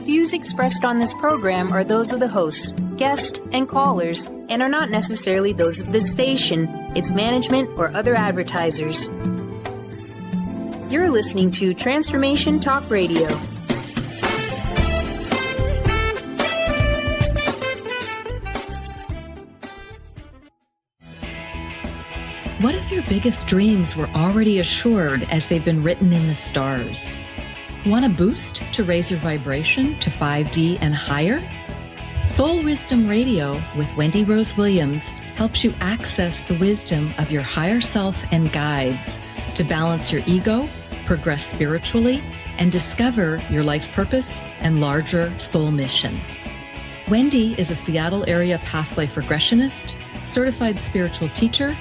Views expressed on this program are those of the host, guest, and callers, and are not necessarily those of this station, its management, or other advertisers. You're listening to Transformation Talk Radio. What if your biggest dreams were already assured as they've been written in the stars? Want a boost to raise your vibration to 5D and higher? Soul Wisdom Radio with Wendy Rose Williams helps you access the wisdom of your higher self and guides to balance your ego, progress spiritually, and discover your life purpose and larger soul mission. Wendy is a Seattle area past life regressionist, certified spiritual teacher,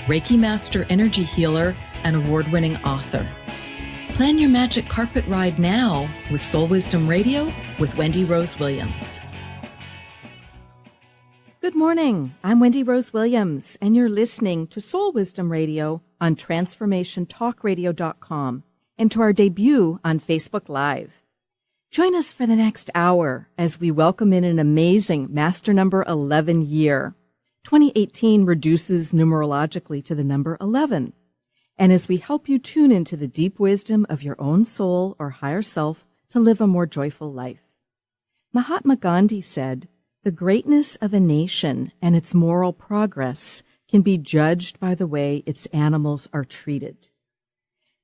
Reiki master energy healer, and award-winning author. Plan your magic carpet ride now with Soul Wisdom Radio with Wendy Rose Williams. Good morning. I'm Wendy Rose Williams, and you're listening to Soul Wisdom Radio on TransformationTalkRadio.com and to our debut on Facebook Live. Join us for the next hour as we welcome in an amazing Master Number 11 year. 2018 reduces numerologically to the number 11. And as we help you tune into the deep wisdom of your own soul or higher self to live a more joyful life. Mahatma Gandhi said, "The greatness of a nation and its moral progress can be judged by the way its animals are treated."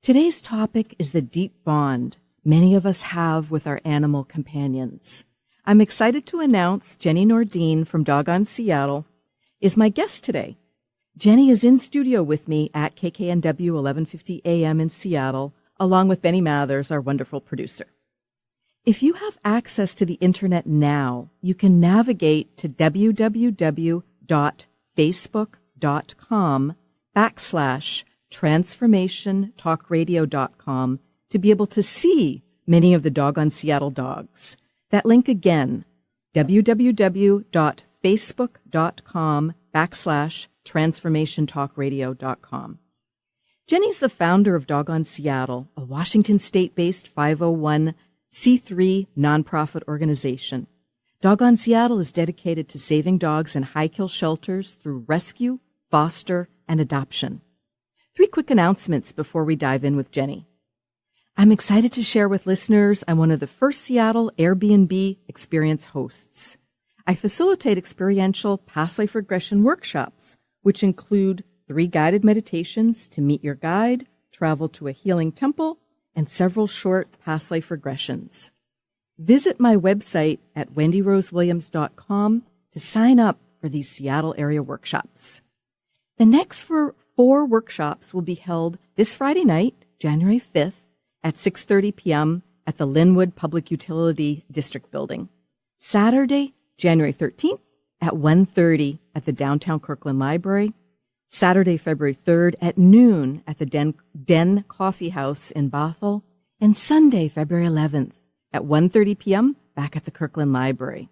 Today's topic is the deep bond many of us have with our animal companions. I'm excited to announce Jenny Nordin from Doggone Seattle is my guest today. Jenny is in studio with me at KKNW 1150 AM in Seattle, along with Benny Mathers, our wonderful producer. If you have access to the internet now, you can navigate to www.facebook.com/transformationtalkradio.com to be able to see many of the Doggone Seattle dogs. That link again, www.facebook.com/transformationtalkradio.com. Jenny's the founder of Doggone Seattle, a Washington state-based 501c3 nonprofit organization. Doggone Seattle is dedicated to saving dogs in high-kill shelters through rescue, foster, and adoption. 3 quick announcements before we dive in with Jenny. I'm excited to share with listeners I'm one of the first Seattle Airbnb experience hosts. I facilitate experiential past life regression workshops, which include 3 guided meditations to meet your guide, travel to a healing temple, and several short past life regressions. Visit my website at wendyrosewilliams.com to sign up for these Seattle area workshops. The next 4 workshops will be held this Friday night, January 5th, at 6:30 p.m. at the Linwood Public Utility District Building. Saturday, January 13th at 1:30 at the Downtown Kirkland Library. Saturday, February 3rd at noon at the Den Coffee House in Bothell. And Sunday, February 11th at 1:30 p.m. back at the Kirkland Library.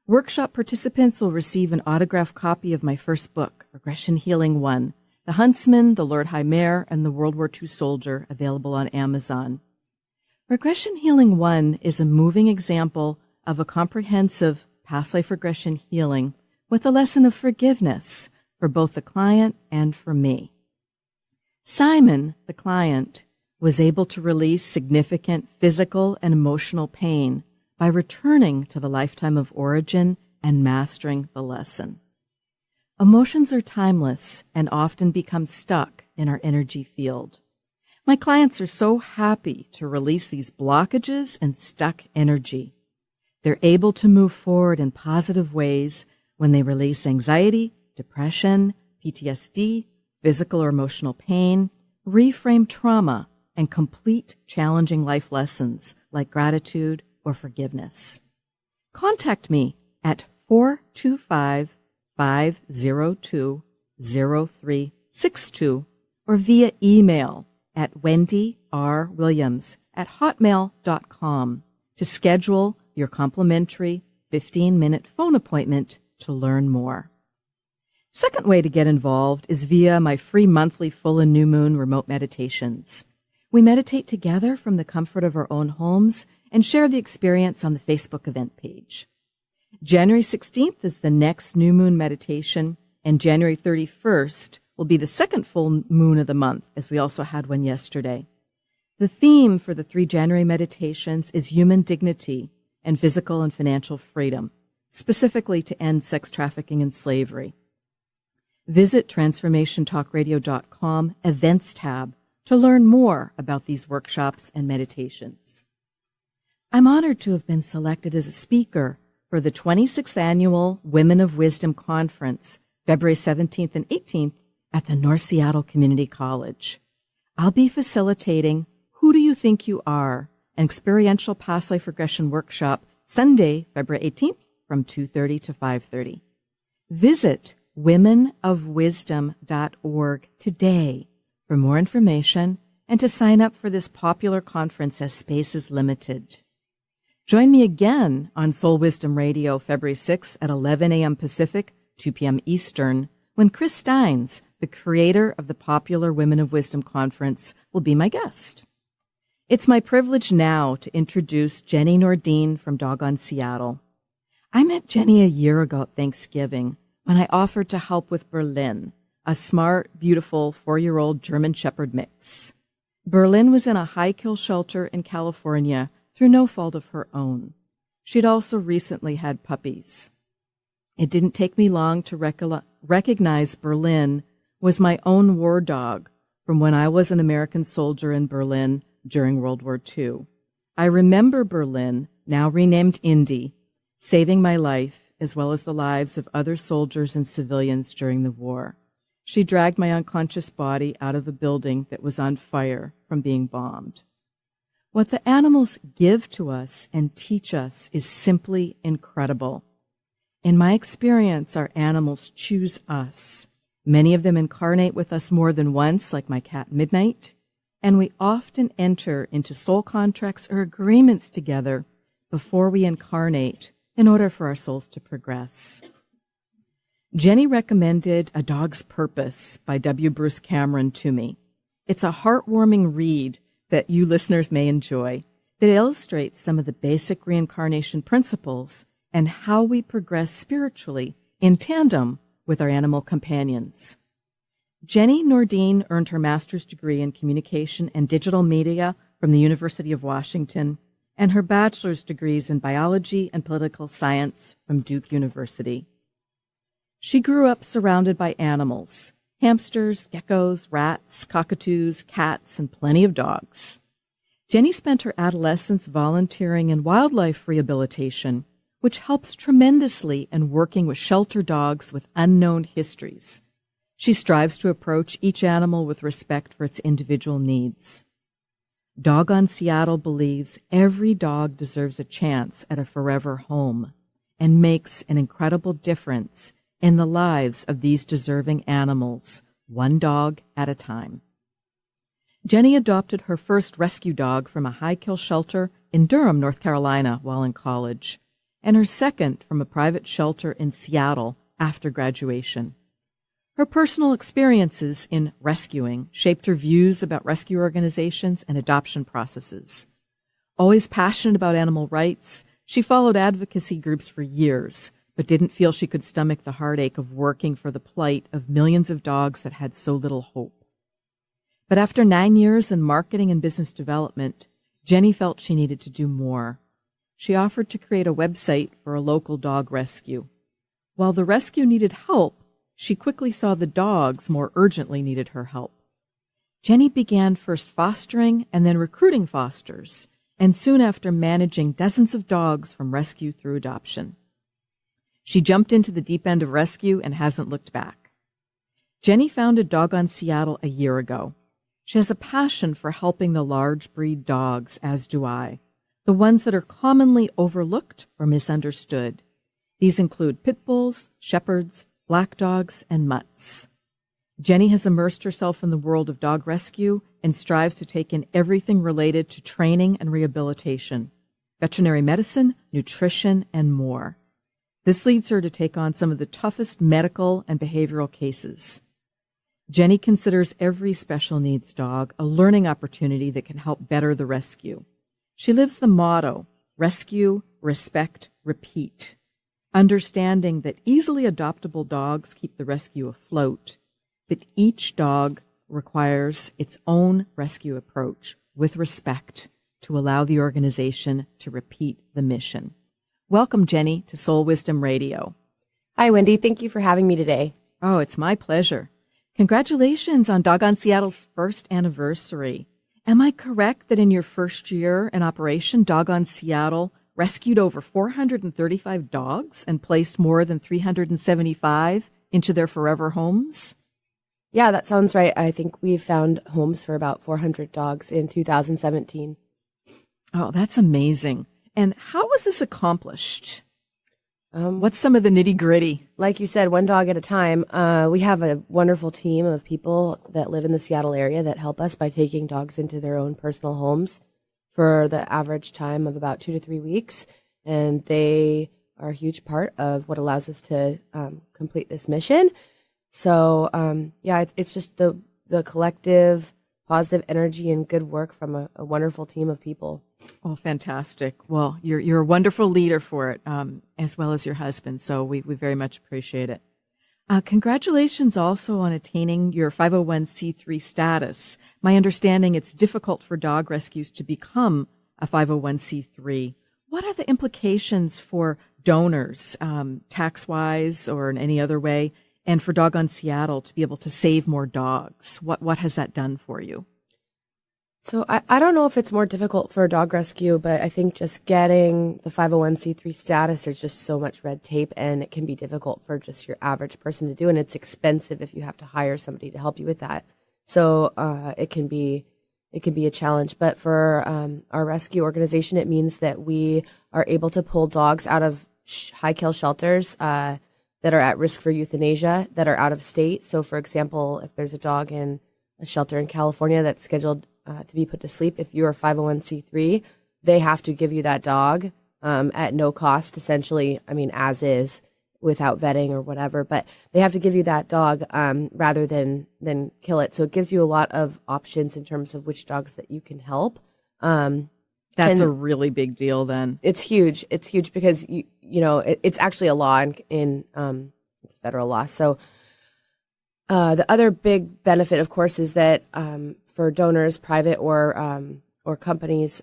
Workshop participants will receive an autographed copy of my first book, Regression Healing 1, The Huntsman, the Lord High Mayor, and the World War II Soldier, available on Amazon. Regression Healing 1 is a moving example of a comprehensive past life regression healing with a lesson of forgiveness for both the client and for me. Simon, the client, was able to release significant physical and emotional pain by returning to the lifetime of origin and mastering the lesson. Emotions are timeless and often become stuck in our energy field. My clients are so happy to release these blockages and stuck energy. They're able to move forward in positive ways when they release anxiety, depression, PTSD, physical or emotional pain, reframe trauma, and complete challenging life lessons like gratitude or forgiveness. Contact me at 425-502-0362 or via email at wendyrwilliams@hotmail.com to schedule your complimentary 15-minute phone appointment to learn more. Second way to get involved is via my free monthly full and new moon remote meditations. We meditate together from the comfort of our own homes and share the experience on the Facebook event page. January 16th is the next new moon meditation, and January 31st will be the second full moon of the month, as we also had one yesterday. The theme for the 3 January meditations is human dignity and physical and financial freedom, specifically to end sex trafficking and slavery. Visit transformationtalkradio.com Events tab to learn more about these workshops and meditations. I'm honored to have been selected as a speaker for the 26th Annual Women of Wisdom Conference, February 17th and 18th at the North Seattle Community College. I'll be facilitating Who Do You Think You Are? An experiential past life regression workshop Sunday, February 18th from 2:30 to 5:30. Visit womenofwisdom.org today for more information and to sign up for this popular conference as space is limited. Join me again on Soul Wisdom Radio February 6th at 11 a.m. Pacific, 2 p.m. Eastern, when Chris Steins, the creator of the popular Women of Wisdom Conference, will be my guest. It's my privilege now to introduce Jenny Nordin from Doggone Seattle. I met Jenny a year ago at Thanksgiving when I offered to help with Berlin, a smart, beautiful 4-year-old German Shepherd mix. Berlin was in a high-kill shelter in California through no fault of her own. She'd also recently had puppies. It didn't take me long to recognize Berlin was my own war dog from when I was an American soldier in Berlin during World War II. I remember Berlin, now renamed Indy, saving my life as well as the lives of other soldiers and civilians during the war. She dragged my unconscious body out of a building that was on fire from being bombed. What the animals give to us and teach us is simply incredible. In my experience, our animals choose us. Many of them incarnate with us more than once, like my cat Midnight, and we often enter into soul contracts or agreements together before we incarnate in order for our souls to progress. Jenny recommended A Dog's Purpose by W. Bruce Cameron to me. It's a heartwarming read that you listeners may enjoy that illustrates some of the basic reincarnation principles and how we progress spiritually in tandem with our animal companions. Jenny Nordin earned her master's degree in communication and digital media from the University of Washington and her bachelor's degrees in biology and political science from Duke University. She grew up surrounded by animals, hamsters, geckos, rats, cockatoos, cats, and plenty of dogs. Jenny spent her adolescence volunteering in wildlife rehabilitation, which helps tremendously in working with shelter dogs with unknown histories. She strives to approach each animal with respect for its individual needs. Doggone Seattle believes every dog deserves a chance at a forever home and makes an incredible difference in the lives of these deserving animals, one dog at a time. Jenny adopted her first rescue dog from a high-kill shelter in Durham, North Carolina, while in college, and her second from a private shelter in Seattle after graduation. Her personal experiences in rescuing shaped her views about rescue organizations and adoption processes. Always passionate about animal rights, she followed advocacy groups for years, but didn't feel she could stomach the heartache of working for the plight of millions of dogs that had so little hope. But after 9 years in marketing and business development, Jenny felt she needed to do more. She offered to create a website for a local dog rescue. While the rescue needed help, she quickly saw the dogs more urgently needed her help. Jenny began first fostering and then recruiting fosters, and soon after managing dozens of dogs from rescue through adoption. She jumped into the deep end of rescue and hasn't looked back. Jenny founded Doggone Seattle a year ago. She has a passion for helping the large breed dogs, as do I, the ones that are commonly overlooked or misunderstood. These include pit bulls, shepherds, black dogs, and mutts. Jenny has immersed herself in the world of dog rescue and strives to take in everything related to training and rehabilitation, veterinary medicine, nutrition, and more. This leads her to take on some of the toughest medical and behavioral cases. Jenny considers every special needs dog a learning opportunity that can help better the rescue. She lives the motto, rescue, respect, repeat, understanding that easily adoptable dogs keep the rescue afloat, but each dog requires its own rescue approach with respect to allow the organization to repeat the mission. Welcome, Jenny, to Soul Wisdom Radio. Hi, Wendy. Thank you for having me today. Oh, it's my pleasure. Congratulations on Doggone Seattle's first anniversary. Am I correct that in your first year in operation, Doggone Seattle rescued over 435 dogs and placed more than 375 into their forever homes? Yeah, that sounds right. I think we've found homes for about 400 dogs in 2017. Oh, that's amazing. And how was this accomplished? What's some of the nitty-gritty? Like you said, one dog at a time. We have a wonderful team of people that live in the Seattle area that help us by taking dogs into their own personal homes for the average time of about 2 to 3 weeks. And they are a huge part of what allows us to complete this mission. So, it's just the collective positive energy and good work from a wonderful team of people. Oh, fantastic. Well, you're a wonderful leader for it, as well as your husband, so we very much appreciate it. Congratulations also on attaining your 501c3 status. My understanding it's difficult for dog rescues to become a 501c3. What are the implications for donors, tax-wise or in any other way, and for Doggone Seattle to be able to save more dogs? What has that done for you? So I don't know if it's more difficult for a dog rescue, but I think just getting the 501c3 status, there's just so much red tape, and it can be difficult for just your average person to do, and it's expensive if you have to hire somebody to help you with that. So it can be a challenge. But for our rescue organization, it means that we are able to pull dogs out of high-kill shelters that are at risk for euthanasia, that are out of state. So, for example, if there's a dog in a shelter in California that's scheduled to be put to sleep, if you're a 501c3, they have to give you that dog at no cost, essentially, as is, without vetting or whatever. But they have to give you that dog rather than kill it. So it gives you a lot of options in terms of which dogs that you can help. That's a really big deal then. It's huge. It's huge because, it's actually a law in it's a federal law. So the other big benefit, of course, is that for donors, private or companies,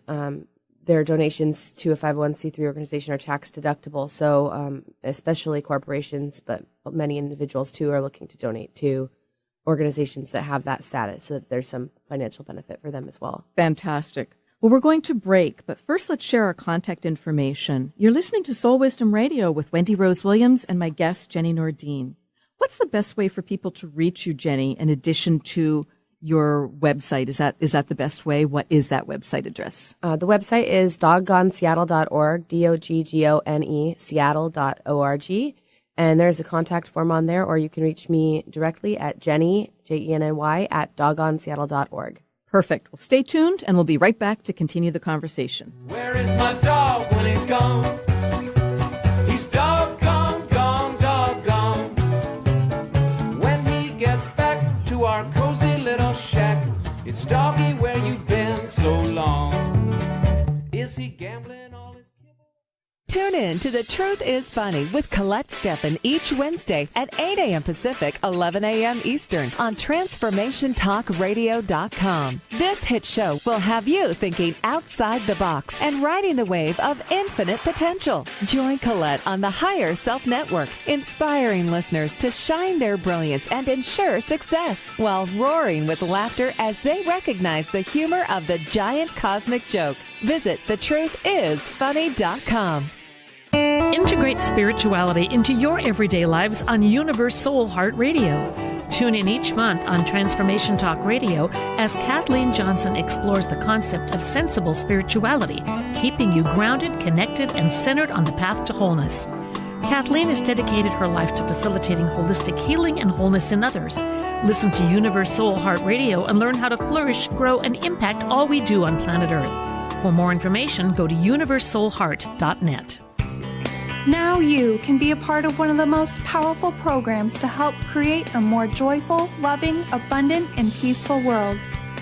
their donations to a 501c3 organization are tax deductible. So especially corporations, but many individuals too are looking to donate to organizations that have that status, so that there's some financial benefit for them as well. Fantastic. Well, we're going to break, but first let's share our contact information. You're listening to Soul Wisdom Radio with Wendy Rose Williams and my guest, Jenny Nordin. What's the best way for people to reach you, Jenny, in addition to your website? Is that the best way? What is that website address? The website is doggoneseattle.org, DOGGONE, Seattle.org. And there's a contact form on there, or you can reach me directly at Jenny, Jenny, at doggoneseattle.org. Perfect. Well, stay tuned, and we'll be right back to continue the conversation. Where is my dog when he's gone? He's doggone, gone, doggone. When he gets back to our cozy little shack, it's doggy, where you been so long? Is he gambling all his kibble? Tune in to The Truth is Funny with Colette Steffen each Wednesday at 8 a.m. Pacific, 11 a.m. Eastern on TransformationTalkRadio.com. This hit show will have you thinking outside the box and riding the wave of infinite potential. Join Colette on the Higher Self Network, inspiring listeners to shine their brilliance and ensure success while roaring with laughter as they recognize the humor of the giant cosmic joke. Visit thetruthisfunny.com. Integrate spirituality into your everyday lives on Universe Soul Heart Radio. Tune in each month on Transformation Talk Radio as Kathleen Johnson explores the concept of sensible spirituality, keeping you grounded, connected, and centered on the path to wholeness. Kathleen has dedicated her life to facilitating holistic healing and wholeness in others. Listen to Universe Soul Heart Radio and learn how to flourish, grow, and impact all we do on planet Earth. For more information, go to universesoulheart.net. Now you can be a part of one of the most powerful programs to help create a more joyful, loving, abundant, and peaceful world.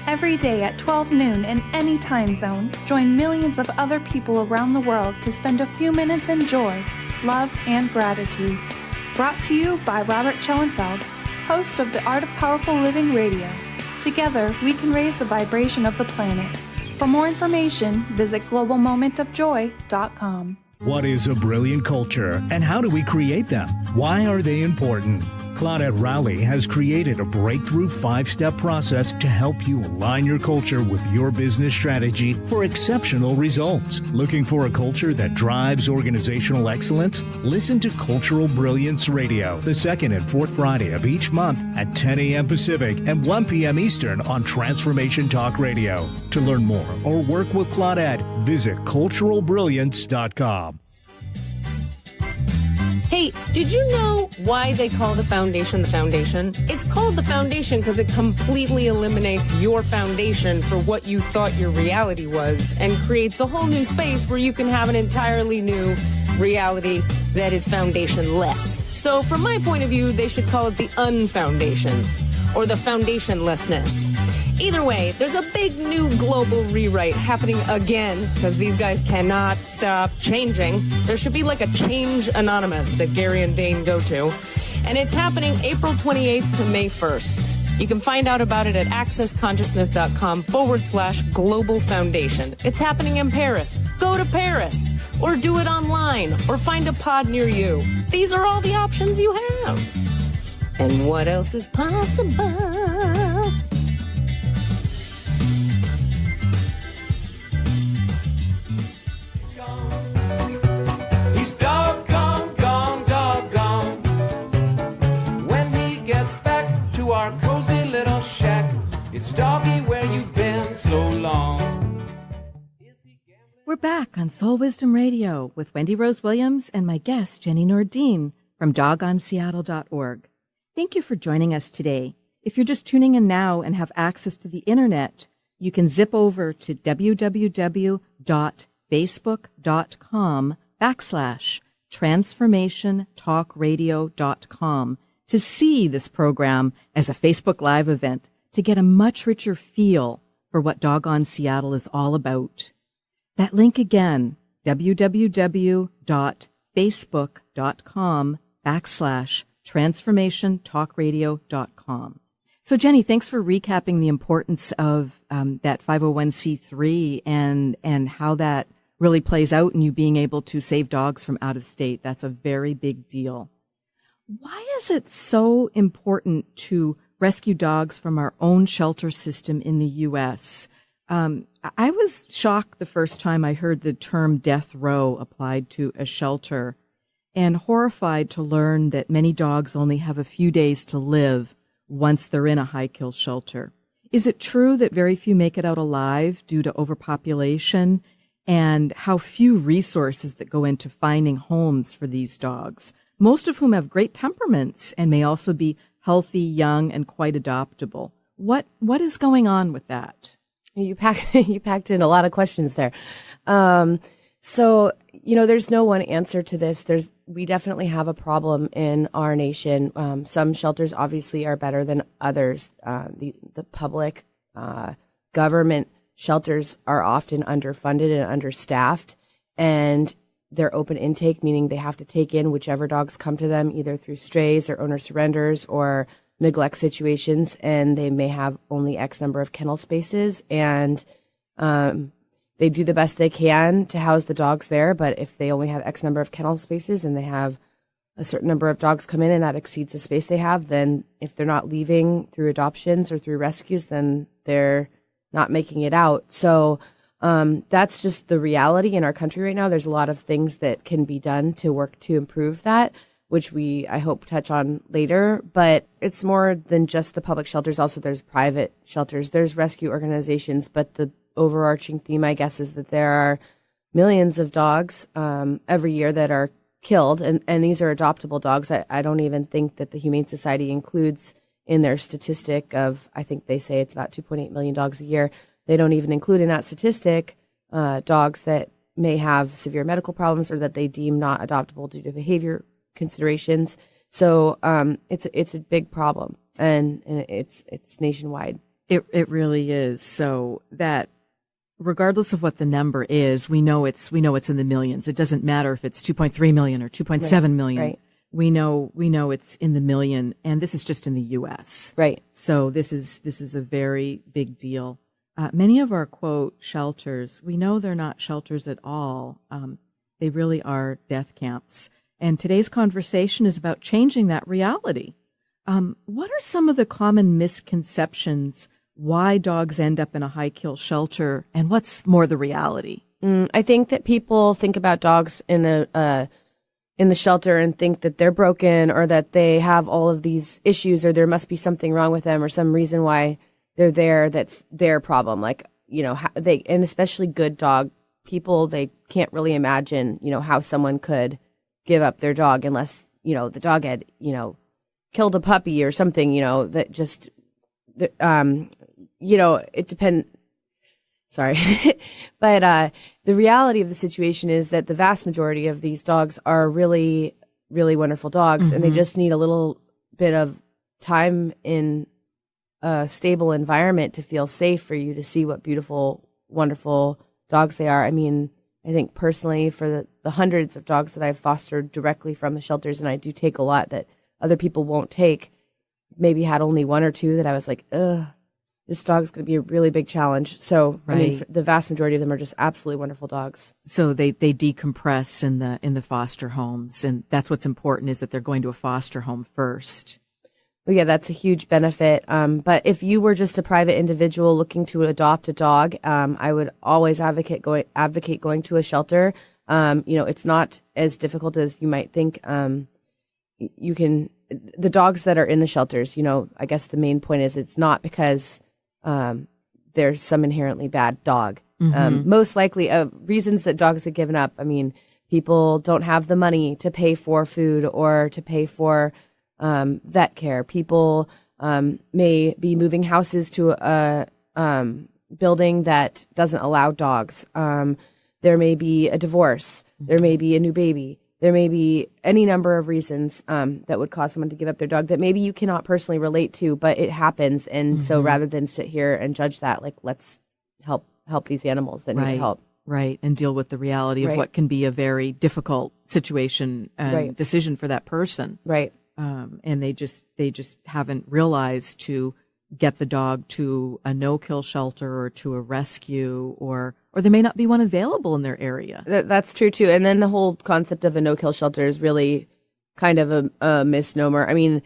Every day at 12 noon in any time zone, join millions of other people around the world to spend a few minutes in joy, love, and gratitude. Brought to you by Robert Schoenfeld, host of the Art of Powerful Living Radio. Together, we can raise the vibration of the planet. For more information, visit globalmomentofjoy.com. What is a brilliant culture, and how do we create them? Why are they important? Claudette Rowley has created a breakthrough 5-step process to help you align your culture with your business strategy for exceptional results. Looking for a culture that drives organizational excellence? Listen to Cultural Brilliance Radio, the second and fourth Friday of each month at 10 a.m. Pacific and 1 p.m. Eastern on Transformation Talk Radio. To learn more or work with Claudette, visit culturalbrilliance.com. Hey, did you know why they call the foundation? It's called the foundation because it completely eliminates your foundation for what you thought your reality was and creates a whole new space where you can have an entirely new reality that is foundationless. So from my point of view, they should call it the unfoundation or the foundationlessness. Either way, there's a big new global rewrite happening again because these guys cannot stop changing. There should be like a Change Anonymous that Gary and Dane go to. And it's happening April 28th to May 1st. You can find out about it at accessconsciousness.com/global foundation. It's happening in Paris. Go to Paris or do it online or find a pod near you. These are all the options you have. And what else is possible? He's doggone, doggone. When he gets back to our cozy little shack, it's doggy where you've been so long. We're back on Soul Wisdom Radio with Wendy Rose Williams and my guest, Jenny Nordin from dogonseattle.org. Thank you for joining us today. If you're just tuning in now and have access to the internet, you can zip over to www.facebook.com/transformationtalkradio.com to see this program as a Facebook Live event to get a much richer feel for what Doggone Seattle is all about. That link again, www.facebook.com/transformationtalkradio.com. So, Jenny, thanks for recapping the importance of that 501c3 and how that really plays out in you being able to save dogs from out of state. That's a very big deal. Why is it so important to rescue dogs from our own shelter system in the U.S.? I was shocked the first time I heard the term death row applied to a shelter, and horrified to learn that many dogs only have a few days to live once they're in a high-kill shelter. Is it true that very few make it out alive due to overpopulation, and how few resources that go into finding homes for these dogs, most of whom have great temperaments and may also be healthy, young, and quite adoptable? What is going on with that? You packed in a lot of questions there. So, there's no one answer to this. We definitely have a problem in our nation. Some shelters obviously are better than others. The public government shelters are often underfunded and understaffed, and they're open intake, meaning they have to take in whichever dogs come to them, either through strays or owner surrenders or neglect situations, and they may have only X number of kennel spaces, and they do the best they can to house the dogs there. But if they only have X number of kennel spaces and they have a certain number of dogs come in and that exceeds the space they have, then if they're not leaving through adoptions or through rescues, then they're not making it out. So that's just the reality in our country right now. There's a lot of things that can be done to work to improve that, which I hope touch on later. But it's more than just the public shelters. Also, there's private shelters, there's rescue organizations. But the overarching theme, I guess, is that there are millions of dogs every year that are killed. And these are adoptable dogs. I don't even think that the Humane Society includes in their statistic of, I think they say it's about 2.8 million dogs a year. They don't even include in that statistic dogs that may have severe medical problems or that they deem not adoptable due to behavior considerations. So it's a big problem, and it's nationwide. It really is. So that regardless of what the number is, we know it's in the millions. It doesn't matter if it's 2.3 million or 2.7 million. Right. We know it's in the million, and this is just in the U.S. Right. So this is a very big deal. Many of our quote shelters, we know they're not shelters at all. They really are death camps. And today's conversation is about changing that reality. What are some of the common misconceptions why dogs end up in a high kill shelter, and what's more the reality? I think that people think about dogs in the shelter and think that they're broken or that they have all of these issues or there must be something wrong with them or some reason why they're there that's their problem. Like, and especially good dog people, they can't really imagine, how someone could give up their dog unless, the dog had, killed a puppy or something, that just, it depends. Sorry. But the reality of the situation is that the vast majority of these dogs are really, really wonderful dogs, and they just need a little bit of time in a stable environment to feel safe for you to see what beautiful, wonderful dogs they are. I mean, I think personally for the hundreds of dogs that I've fostered directly from the shelters, and I do take a lot that other people won't take, maybe had only one or two that I was like, ugh, this dog's going to be a really big challenge. So, right. I mean, the vast majority of them are just absolutely wonderful dogs. So they decompress in the foster homes, and that's what's important is that they're going to a foster home first. Well, yeah, that's a huge benefit. But if you were just a private individual looking to adopt a dog, I would always advocate going to a shelter. It's not as difficult as you might think. The dogs that are in the shelters, I guess the main point is it's not because there's some inherently bad dog. Most likely, reasons that dogs have given up. I mean, people don't have the money to pay for food or to pay for vet care. People may be moving houses to a building that doesn't allow dogs. There may be a divorce. There may be a new baby. There may be any number of reasons that would cause someone to give up their dog that maybe you cannot personally relate to, but it happens. And so rather than sit here and judge that, like, let's help these animals that need help. Right, and deal with the reality of what can be a very difficult situation and decision for that person. Right. And they just haven't realized to get the dog to a no-kill shelter or to a rescue, or there may not be one available in their area. That's true too. And then the whole concept of a no-kill shelter is really kind of a misnomer. I mean,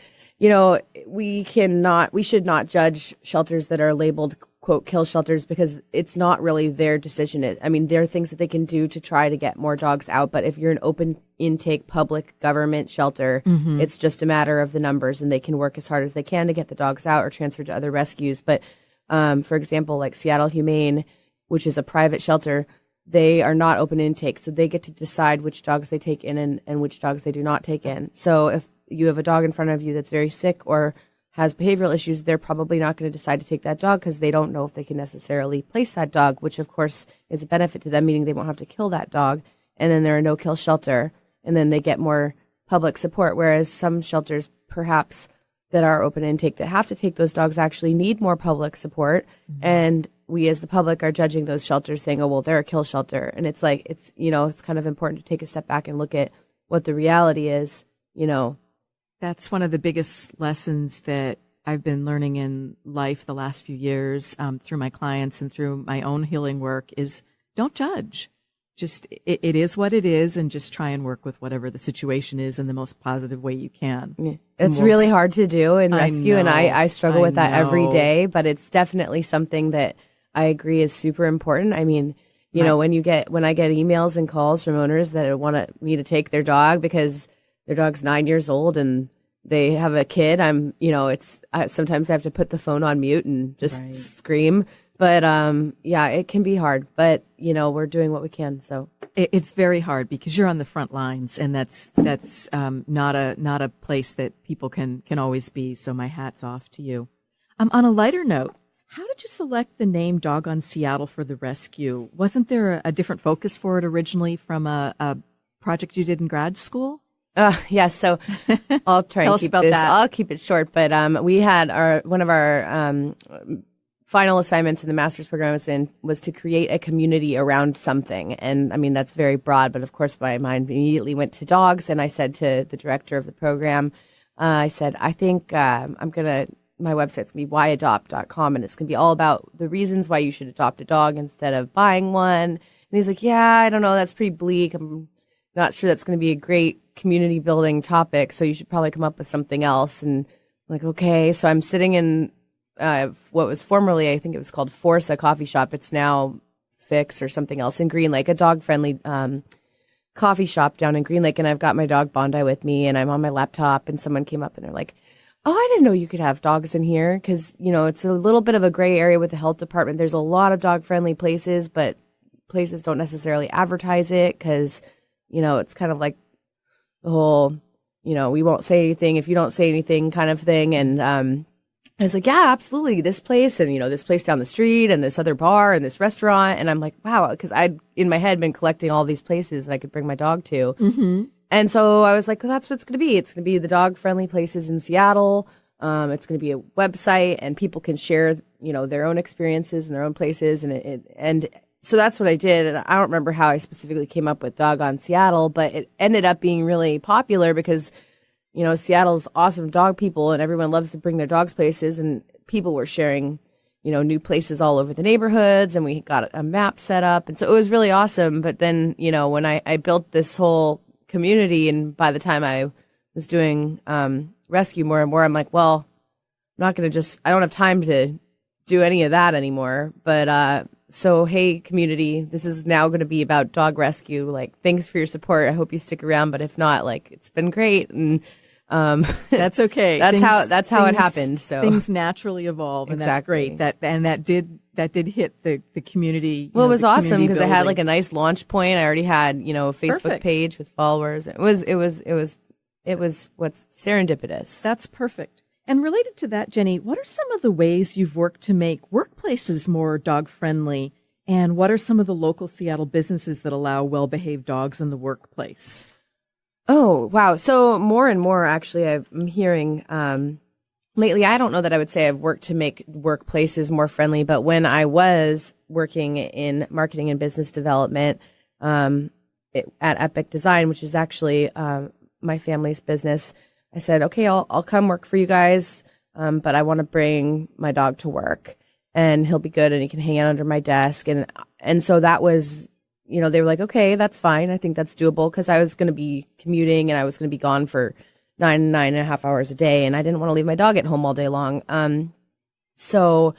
we should not judge shelters that are labeled quote kill shelters because it's not really their decision. I mean, there are things that they can do to try to get more dogs out. But if you're an open intake public government shelter, it's just a matter of the numbers, and they can work as hard as they can to get the dogs out or transferred to other rescues. But for example, like Seattle Humane, which is a private shelter, they are not open intake. So they get to decide which dogs they take in and which dogs they do not take in. So if you have a dog in front of you that's very sick or has behavioral issues, they're probably not going to decide to take that dog because they don't know if they can necessarily place that dog, which of course is a benefit to them, meaning they won't have to kill that dog. And then they're a no-kill shelter, and then they get more public support, whereas some shelters perhaps that are open intake that have to take those dogs actually need more public support. And we as the public are judging those shelters saying, oh, well, they're a kill shelter. And it's like, it's kind of important to take a step back and look at what the reality is, That's one of the biggest lessons that I've been learning in life the last few years through my clients and through my own healing work is don't judge. Just it is what it is, and just try and work with whatever the situation is in the most positive way you can. Yeah. It's really hard to do in rescue, and I struggle with that every day, but it's definitely something that I agree is super important. I mean, when I get emails and calls from owners that want me to take their dog because their dog's 9 years old and they have a kid, sometimes I have to put the phone on mute and just scream. But it can be hard. But we're doing what we can. So it's very hard because you're on the front lines, and that's not a place that people can always be. So my hat's off to you. On a lighter note, How did you select the name Doggone Seattle for the rescue? Wasn't there a different focus for it originally from a project you did in grad school? Yes. So I'll try and keep this. That. I'll keep it short, but we had one of our final assignments in the master's program was to create a community around something. And I mean, that's very broad, but of course my mind immediately went to dogs. And I said to the director of the program, I said, I think my website's going to be whyadopt.com, and it's going to be all about the reasons why you should adopt a dog instead of buying one. And he's like, yeah, I don't know, that's pretty bleak. I'm not sure that's going to be a great community building topic, so you should probably come up with something else. And I'm like, okay. So I'm sitting in what was formerly, I think it was called Forza Coffee Shop. It's now Fix or something else in Green Lake, a dog-friendly coffee shop down in Green Lake. And I've got my dog Bondi with me, and I'm on my laptop, and someone came up and they're like, oh, I didn't know you could have dogs in here, because, you know, it's a little bit of a gray area with the health department. There's a lot of dog-friendly places, but places don't necessarily advertise it because, you know, it's kind of like the whole, you know, we won't say anything if you don't say anything kind of thing. And I was like, yeah, absolutely, this place and, you know, this place down the street and this other bar and this restaurant. And I'm like, wow, because I'd in my head been collecting all these places that I could bring my dog to. Mm-hmm. And so I was like, well, that's what it's going to be. It's going to be the dog-friendly places in Seattle. It's going to be a website, and people can share, you know, their own experiences and their own places. And so that's what I did. And I don't remember how I specifically came up with Doggone Seattle, but it ended up being really popular because, you know, Seattle's awesome dog people, and everyone loves to bring their dogs places. And people were sharing, you know, new places all over the neighborhoods, and we got a map set up. And so it was really awesome. But then, you know, when I built this whole community, and by the time I was doing rescue more and more, I'm like, well, I'm not going to I don't have time to do any of that anymore. But so, hey, community, this is now going to be about dog rescue. Like, thanks for your support. I hope you stick around. But if not, like, it's been great. And that's okay. That's how it happened. So things naturally evolve, and exactly. That's great. That did hit the community. Well, it was awesome because I had like a nice launch point. I already had, you know, a Facebook page with followers. It was what's serendipitous. That's perfect. And related to that, Jenny, what are some of the ways you've worked to make workplaces more dog friendly? And what are some of the local Seattle businesses that allow well-behaved dogs in the workplace? Oh, wow. So more and more, actually, I'm hearing lately, I don't know that I would say I've worked to make workplaces more friendly, but when I was working in marketing and business development at Epic Design, which is actually my family's business, I said, okay, I'll come work for you guys, but I want to bring my dog to work, and he'll be good, and he can hang out under my desk. And so that was, you know, they were like, okay, that's fine. I think that's doable, because I was going to be commuting, and I was going to be gone for 9.5 hours a day, and I didn't want to leave my dog at home all day long. So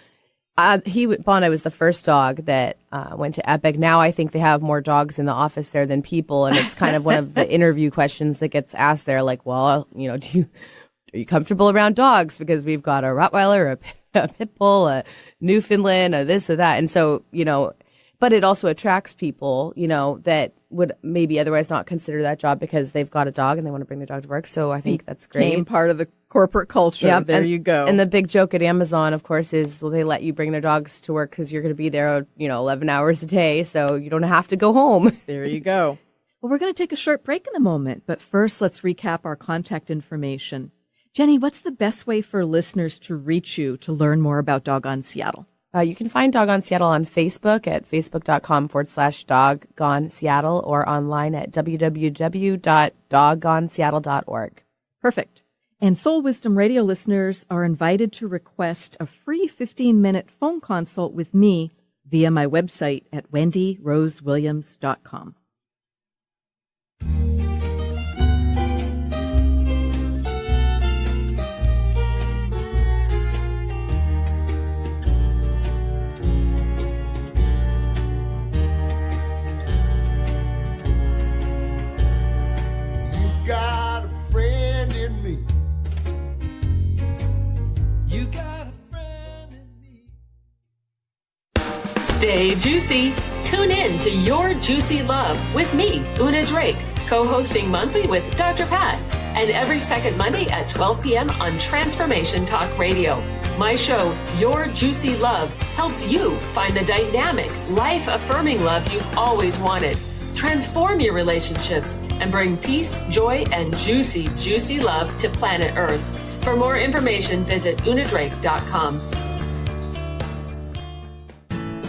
Bondi was the first dog that went to Epic. Now I think they have more dogs in the office there than people, and it's kind of one of the interview questions that gets asked there, like, well, you know, are you comfortable around dogs? Because we've got a Rottweiler, a Pit Bull, a Newfoundland, a this or that. And so, you know, but it also attracts people, you know, that would maybe otherwise not consider that job because they've got a dog and they want to bring their dog to work. So I think that's great. Became part of the corporate culture. Yep. There you go. And the big joke at Amazon, of course, is they let you bring their dogs to work because you're going to be there, you know, 11 hours a day. So you don't have to go home. There you go. Well, we're going to take a short break in a moment. But first, let's recap our contact information. Jenny, what's the best way for listeners to reach you to learn more about Doggone Seattle? You can find Doggone Seattle on Facebook at facebook.com/Doggone Seattle or online at www.doggoneseattle.org. Perfect. And Soul Wisdom Radio listeners are invited to request a free 15-minute phone consult with me via my website at wendyrosewilliams.com. Got a friend in me. You got a friend in me. Stay juicy. Tune in to Your Juicy Love with me, Una Drake, co-hosting monthly with Dr. Pat, and every second Monday at 12 p.m. on Transformation Talk Radio. My show, Your Juicy Love, helps you find the dynamic, life-affirming love you've always wanted. Transform your relationships and bring peace, joy, and juicy, juicy love to planet Earth. For more information, visit unadrake.com.